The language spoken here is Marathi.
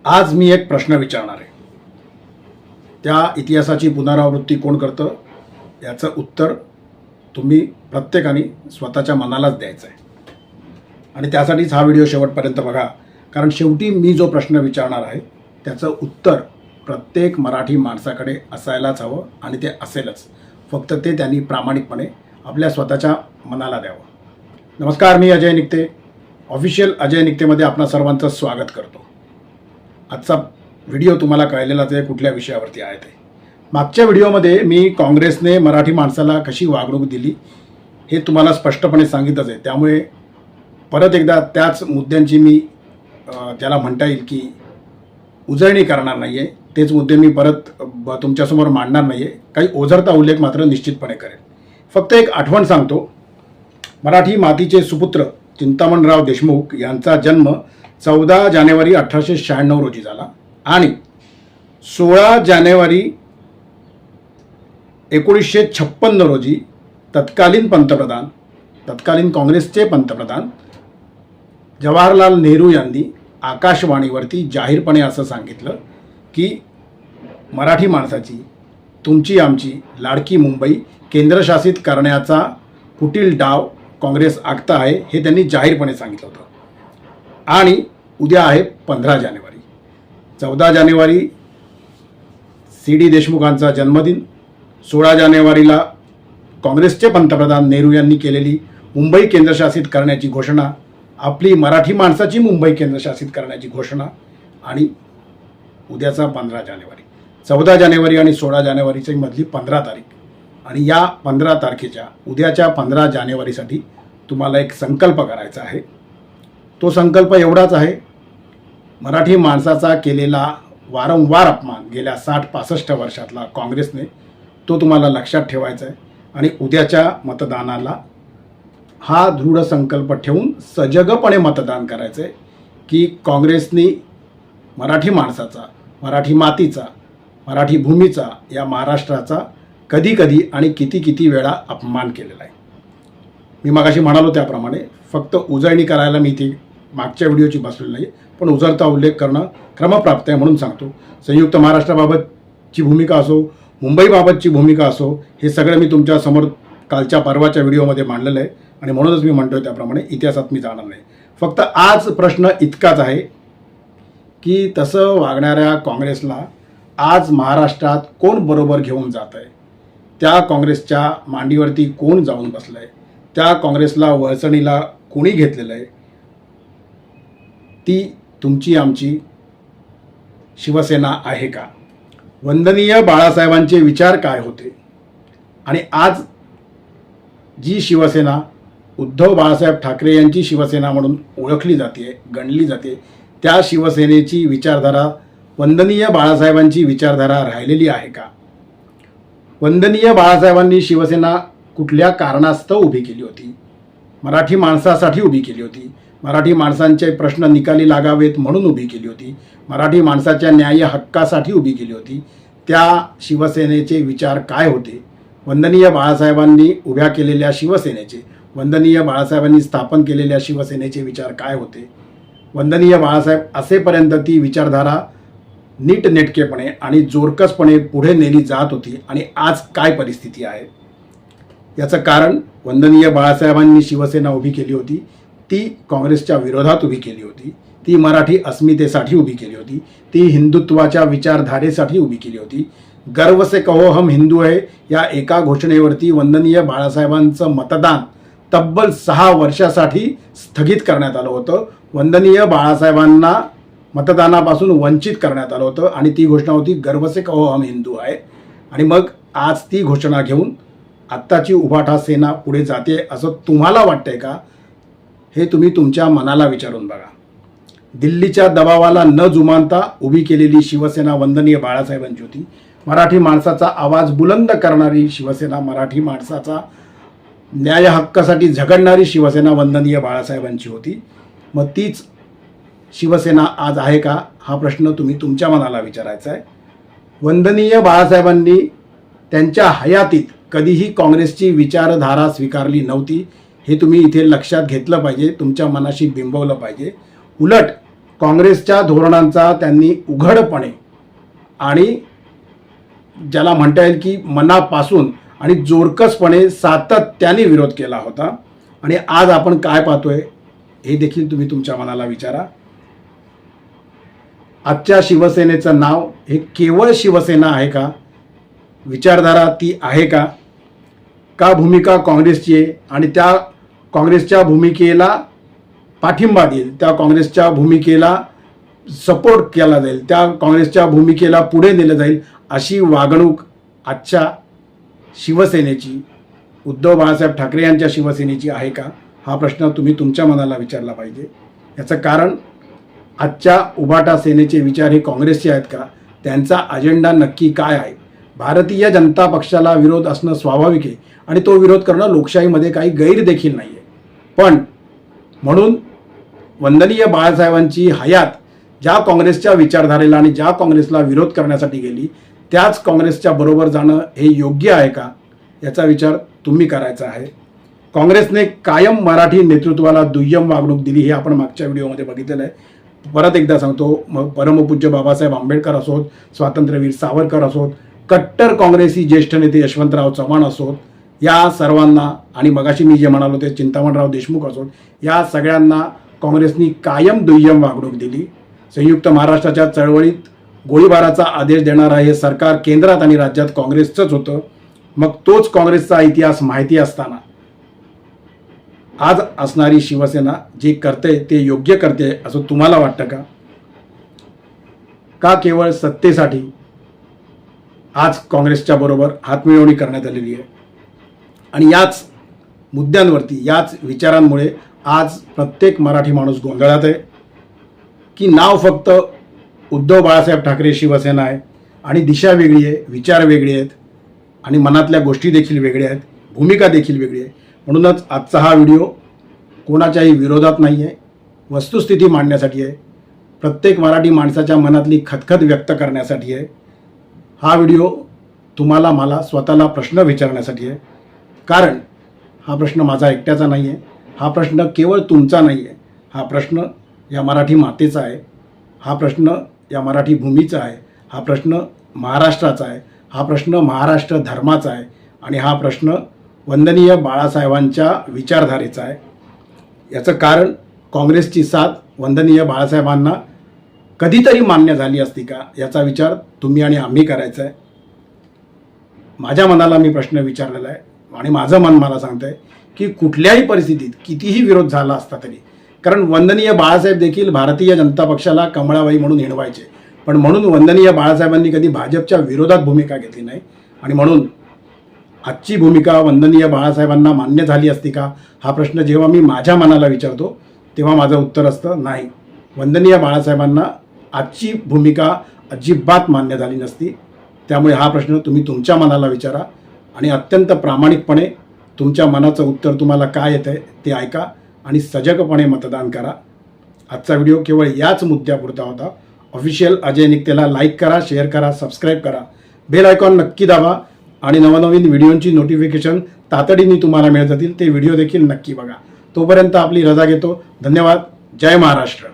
आज मी एक प्रश्न विचारणार आहे. त्या इतिहासाची पुनरावृत्ती कोण करतं याचं उत्तर तुम्ही प्रत्येकाने स्वतःच्या मनालाच द्यायचं आहे. आणि त्यासाठीच हा व्हिडिओ शेवटपर्यंत बघा, कारण शेवटी मी जो प्रश्न विचारणार आहे त्याचं उत्तर प्रत्येक मराठी माणसाकडे असायलाच हवं आणि ते असेलच. फक्त ते त्यांनी प्रामाणिकपणे आपल्या स्वतःच्या मनाला द्यावं. नमस्कार, मी अजय निकते, ऑफिशियल अजय निकतेमध्ये आपणा सर्वांचं स्वागत करतो. आजचा व्हिडिओ तुम्हाला कळलेलाच आहे कुठल्या विषयावरती आहे ते. मागच्या व्हिडिओमध्ये मी काँग्रेसने मराठी माणसाला कशी वागणूक दिली हे तुम्हाला स्पष्टपणे सांगितलंच आहे. त्यामुळे परत एकदा त्याच मुद्द्यांची मी त्याला म्हणता येईल की उजळणी करणार नाही आहे. तेच मुद्दे मी परत तुमच्यासमोर मांडणार नाही आहे. काही ओझरता उल्लेख मात्र निश्चितपणे करेल. फक्त एक आठवण सांगतो. मराठी मातीचे सुपुत्र चिंतामणराव देशमुख यांचा जन्म 14 जानेवारी 1896 रोजी झाला आणि 16 जानेवारी 1956 रोजी तत्कालीन काँग्रेसचे पंतप्रधान जवाहरलाल नेहरू यांनी आकाशवाणीवरती जाहीरपणे असं सांगितलं की मराठी माणसाची, तुमची आमची लाडकी मुंबई केंद्रशासित करण्याचा कुटील डाव काँग्रेस आखत आहे, हे त्यांनी जाहीरपणे सांगितलं होतं. आणि उद्या आहे 15 जानेवारी. 14 जानेवारी सी.डी. देशमुखांचा जन्मदिन. 16 जानेवारीला काँग्रेसचे पंतप्रधान नेहरू यांनी केलेली मुंबई केंद्रशासित करण्याची घोषणा, आपली मराठी माणसाची मुंबई केंद्रशासित करण्याची घोषणा. आणि उद्याचा 15 जानेवारी, 14 जानेवारी आणि 16 जानेवारीची मधली 15 तारीख. आणि या 15 तारखेच्या उद्याच्या 15 जानेवारीसाठी तुम्हाला एक संकल्प करायचा आहे. तो संकल्प एवढाच आहे, मराठी माणसाचा केलेला वारंवार अपमान गेल्या 60-65 वर्षातला काँग्रेसने, तो तुम्हाला लक्षात ठेवायचा आहे. आणि उद्याच्या मतदानाला हा दृढ संकल्प ठेवून सजगपणे मतदान करायचं आहे की काँग्रेसने मराठी माणसाचा, मराठी मातीचा, मराठी भूमीचा, या महाराष्ट्राचा कधी कधी आणि किती किती वेळा अपमान केलेला आहे. मी मगाशी म्हणालो त्याप्रमाणे फक्त उजळणी करायला मी ती मागच्या व्हिडिओची बसलेली नाही, पण उजळता उल्लेख करणं क्रमप्राप्त आहे म्हणून सांगतो. संयुक्त महाराष्ट्राबाबतची भूमिका असो, मुंबईबाबतची भूमिका असो, हे सगळं मी तुमच्यासमोर कालच्या परवाच्या व्हिडिओमध्ये मांडलेलं आहे. आणि म्हणूनच मी म्हणतो आहे त्याप्रमाणे इतिहासात मी जाणार नाही. फक्त आज प्रश्न इतकाच आहे की तसं वागणाऱ्या काँग्रेसला आज महाराष्ट्रात कोण बरोबर घेऊन जात आहे, त्या काँग्रेसच्या मांडीवरती कोण जाऊन बसलं आहे, त्या काँग्रेसला वळचणीला कोणी घेतलेलं आहे. ती तुमची आमची शिवसेना आहे का? वंदनीय बाळासाहेबांचे विचार काय होते? आणि आज जी शिवसेना उद्धव बाळासाहेब ठाकरे यांची शिवसेना म्हणून ओळखली जाते, गणली जाते, त्या शिवसेनेची विचारधारा वंदनीय बाळासाहेबांची विचारधारा राहिलेली आहे का? वंदनीय बाळासाहेबांनी शिवसेना कुठल्या कारणास्तव उभी केली होती? मराठी माणसासाठी उभी केली होती. मराठी माणसांचे प्रश्न निकाली लागावेत म्हणून उभी केली होती. मराठी माणसाच्या न्याय हक्कासाठी उभी केली होती. त्या शिवसेनेचे विचार काय होते? वंदनीय बाळासाहेबांनी उभ्या केलेल्या शिवसेनेचे, वंदनीय बाळासाहेबांनी स्थापन केलेल्या शिवसेनेचे विचार काय होते? वंदनीय बाळासाहेब असेपर्यंत ती विचारधारा नीटनेटकेपणे आणि जोरकसपणे पुढे नेली जात होती. आणि आज काय परिस्थिती आहे याचं कारण, वंदनीय बाळासाहेबांनी शिवसेना उभी केली होती, ती काँग्रेसच्या विरोधात उभी केली होती, ती मराठी अस्मितेसाठी उभी केली होती, ती हिंदुत्वाच्या विचारधारेसाठी उभी केली होती. गर्व से कहो हम हिंदू है या एका घोषणेवरती वंदनीय बाळासाहेबांचं मतदान तब्बल 6 वर्षासाठी स्थगित करण्यात आलं होतं. वंदनीय बाळासाहेबांना मतदानापासून वंचित करण्यात आलं होतं आणि ती घोषणा होती गर्व से कहो हम हिंदू आहे. आणि मग आज ती घोषणा घेऊन आत्ताची उभाठा सेना पुढे जाते असं तुम्हाला वाटतंय का? हे तुम्ही तुमच्या मनाला विचारून बघा. दिल्लीच्या दबावाला न जुमानता उभी केलेली शिवसेना वंदनीय बाळासाहेबांची होती. मराठी माणसाचा आवाज बुलंद करणारी शिवसेना, मराठी माणसाचा न्याय हक्कासाठी झगडणारी शिवसेना वंदनीय बाळासाहेबांची होती. मग तीच शिवसेना आज आहे का, हा प्रश्न तुम्ही तुमच्या मनाला विचारायचा आहे. वंदनीय बाळासाहेबांनी त्यांच्या हयातीत कधीही काँग्रेसची विचारधारा स्वीकारली नव्हती, हे तुम्ही इथे लक्षात घेतलं पाहिजे, तुमच्या मनाशी बिंबवलं पाहिजे. उलट काँग्रेसच्या धोरणांचा त्यांनी उघडपणे आणि ज्याला म्हणता येईल की मनापासून आणि जोरकसपणे सातत्याने विरोध केला होता. आणि आज आपण काय पाहतोय हे देखील तुम्ही तुमच्या मनाला विचारा. आजच्या शिवसेनेचं नाव हे केवळ शिवसेना आहे का? विचारधारा ती आहे का? का भूमिका काँग्रेसची आहे आणि त्या काँग्रेसच्या भूमिकेला पाठिंबा देईल, त्या काँग्रेसच्या भूमिकेला सपोर्ट केला जाईल, त्या काँग्रेसच्या भूमिकेला पुढे नेलं जाईल अशी वागणूक आजच्या शिवसेनेची, उद्धव बाळासाहेब ठाकरे यांच्या शिवसेनेची आहे का? हा प्रश्न तुम्ही तुमच्या मनाला विचारला पाहिजे. याचं कारण आजच्या उभाटा सेनेचे विचार हे काँग्रेसचे आहेत का? त्यांचा अजेंडा नक्की काय आहे? भारतीय जनता पक्षाला विरोध असणं स्वाभाविक आहे आणि तो विरोध करणं लोकशाहीमध्ये काही गैर देखील नाही आहे. पण म्हणून वंदनीय बाळासाहेबांची हयात ज्या काँग्रेसच्या विचारधारेला आणि ज्या काँग्रेसला विरोध करण्यासाठी गेली त्याच काँग्रेसच्या बरोबर जाणं हे योग्य आहे का? याचा विचार तुम्ही करायचा आहे. काँग्रेसने कायम मराठी नेतृत्वाला दुय्यम वागणूक दिली हे आपण मागच्या व्हिडिओमध्ये बघितलेलं आहे. परत एकदा सांगतो, मग परमपूज्य बाबासाहेब आंबेडकर असोत, स्वातंत्र्यवीर सावरकर असोत, कट्टर काँग्रेसी ज्येष्ठ नेते यशवंतराव चव्हाण असोत, या सर्वांना आणि मगाशी मी जे म्हणालो ते चिंतामणराव देशमुख असोत, या सगळ्यांना काँग्रेसनी कायम दुय्यम वागणूक दिली. संयुक्त महाराष्ट्राच्या चळवळीत गोळीबाराचा आदेश देणारं हे सरकार केंद्रात आणि राज्यात काँग्रेसचंच होतं. मग तोच काँग्रेसचा इतिहास माहिती असताना आज असणारी शिवसेना जे करते ते योग्य करते असं तुम्हाला वाटतं का? का केवळ सत्तेसाठी आज काँग्रेसच्या बरोबर हातमिळवणी करण्यात आलेली आहे? आणि याच मुद्द्यांवरती, याच विचारांमुळे आज प्रत्येक मराठी माणूस गोंधळात आहे की नाव फक्त उद्धव बाळासाहेब ठाकरे शिवसेना आहे आणि दिशा वेगळी आहे, विचार वेगळे आहेत आणि मनातल्या गोष्टी देखील वेगळ्या आहेत, भूमिका देखील वेगळी आहे. म्हणूनच आजचा हा व्हिडिओ कोणाच्याही विरोधात नाही आहे, वस्तुस्थिती मांडण्यासाठी आहे, प्रत्येक मराठी माणसाच्या मनातली खतखत व्यक्त करण्यासाठी आहे. हा व्हिडिओ तुम्हाला, मला स्वतःला प्रश्न विचारण्यासाठी आहे. कारण हा प्रश्न माझा एकट्याचा नाही आहे, हा प्रश्न केवळ तुमचा नाही आहे, हा प्रश्न या मराठी मातेचा आहे, हा प्रश्न या मराठी भूमीचा आहे, हा प्रश्न महाराष्ट्राचा आहे, हा प्रश्न महाराष्ट्र धर्माचा आहे आणि हा प्रश्न वंदनीय बाळासाहेबांच्या विचारधारेचा आहे. याचं कारण काँग्रेसची साथ वंदनीय बाळासाहेबांना कधीतरी मान्य झाली असती का याचा विचार तुम्ही आणि आम्ही करायचा आहे. माझ्या मनाला मी प्रश्न विचारलेला आहे आणि माझं मन मला सांगतं आहे की कुठल्याही परिस्थितीत कितीही विरोध झाला असता तरी, कारण वंदनीय बाळासाहेब देखील भारतीय जनता पक्षाला कमळाबाई म्हणून हिणवायचे, पण म्हणून वंदनीय बाळासाहेबांनी कधी भाजपच्या विरोधात भूमिका घेतली नाही. आणि म्हणून आजची भूमिका वंदनीय बाळासाहेबांना मान्य झाली असती का हा प्रश्न जेव्हा मी माझ्या मनाला विचारतो तेव्हा माझं उत्तर असतं नाही, वंदनीय बाळासाहेबांना आजची भूमिका अजिबात मान्य झाली नसती. त्यामुळे हा प्रश्न तुम्ही तुमच्या मनाला विचारा आणि अत्यंत प्रामाणिकपणे तुमच्या मनाचं उत्तर तुम्हाला काय येतं आहे ते ऐका आणि सजगपणे मतदान करा. आजचा व्हिडिओ केवळ याच मुद्द्यापुरता होता. ऑफिशियल अजय निकतेला लाईक करा, शेअर करा, सबस्क्राईब करा, बेल आयकॉन नक्की दाबा आणि नवनवीन व्हिडिओंची नोटिफिकेशन तातडीने तुम्हाला मिळत जातील. ते व्हिडिओ देखील नक्की बघा. तोपर्यंत आपली रजा घेतो. धन्यवाद. जय महाराष्ट्र.